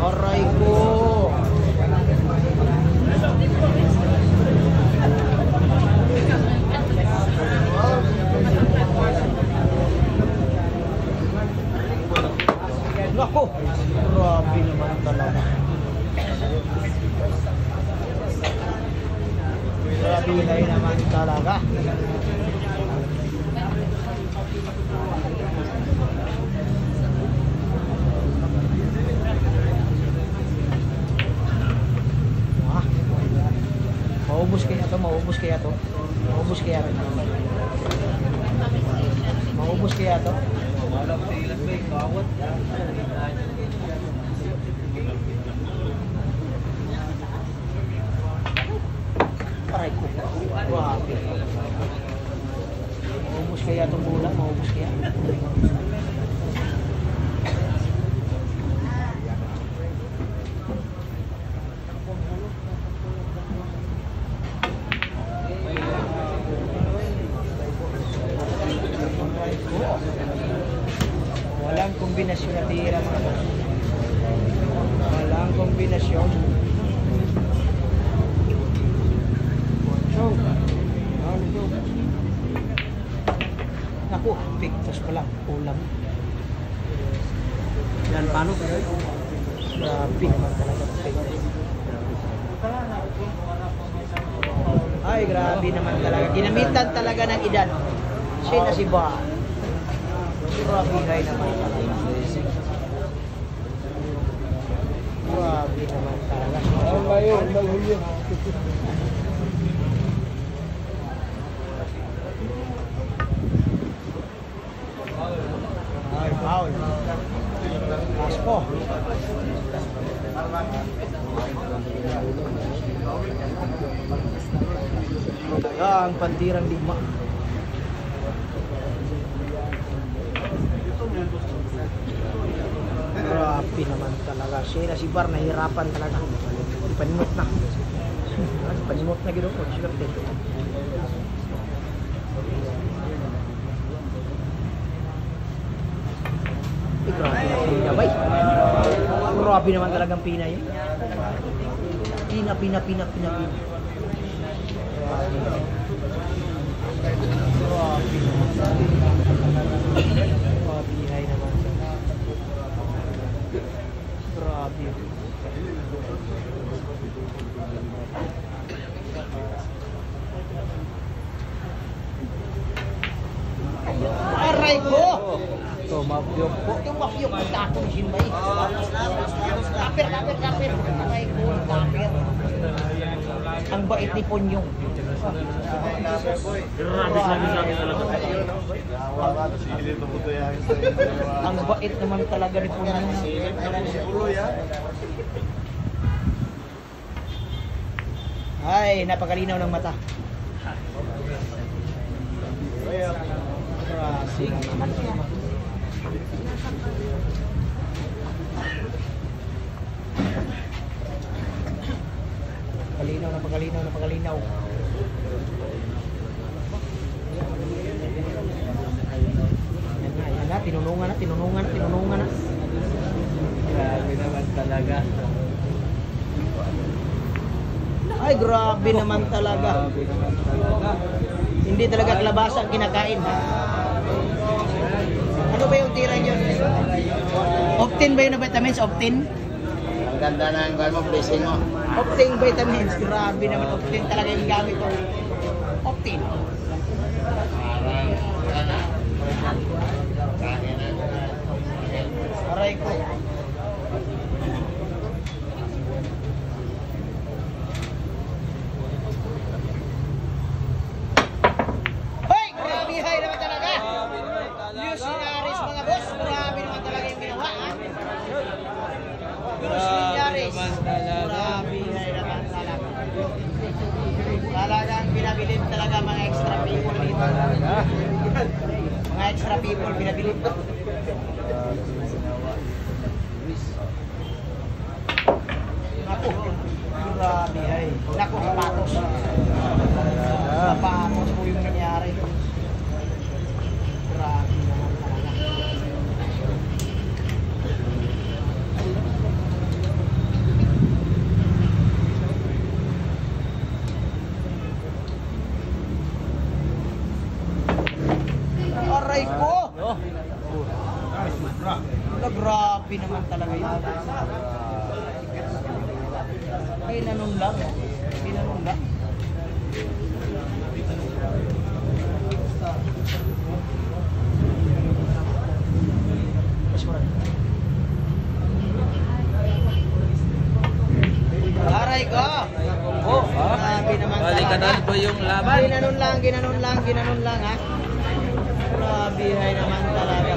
Aray ko. Nako, grabe naman talaga. Grabe naman talaga. Maubos kaya to, maubos kaya to. Maubos kaya to. Maubos kaya to. Wala pa ilan ba yung bawat? Aray ko. Grabe. Maubos kaya itong bola, maubos kaya. Walang kombinasyon na tira mga boss. Walang kombinasyon. Naku, pigtos pala. Ulam. Yan, paano pa yun? Grabe naman talaga. Ay, grabe naman talaga. Ginamitan talaga ng edad. Siya na si Ba. Grabe naman talaga. Grabe naman talaga. Ang layo, layo. Ay, foul. Pass po. Ang pantirang lima. Grabe naman talaga. Siya na si Bar, nahirapan talaga. Panimot na. Panimot na gano'n. Swerte. Grabe na pina, bay. Grabe naman talagang pina yun. Pina. Grabe. Pabihay naman siya. Grabe. Aray ko! So, mapyok po. Yung mapyok ko takong sinbay. Kapir. Aray ko, kapir. Ang bait ni Ponyong. Ang bait naman talaga ni Ponyong. Ay, napakalinaw ng mata. Grabe naman. Napakaliinaw. Yan na, tinunungan na. Grabe naman talaga. Ay, grabe naman talaga. Hindi talaga kalabasa ang kinakain. Ano ba yung tira nyo? Optin ba yun na vitamins? Optin? Ang ganda na ang mo, blessing mo. Optin vitamins. Grabe naman. Optin talaga yung gamit ko. Optin. Aray ko. Hoy! Grabe hay naman talaga. Luciaris mga boss. Grabe naman talaga yung ginawa. Luciaris. Grabe hay naman talaga. Talagang pinabilib talaga mga extra people dito. Mga extra people pinabilib. Grabe naman talaga yun. Ginanon lang. Ginanon lang. Aray ko! Oh, grabe naman talaga. Balikanan po yung laban. Ginanon lang, ginanon lang ha. Grabe naman talaga.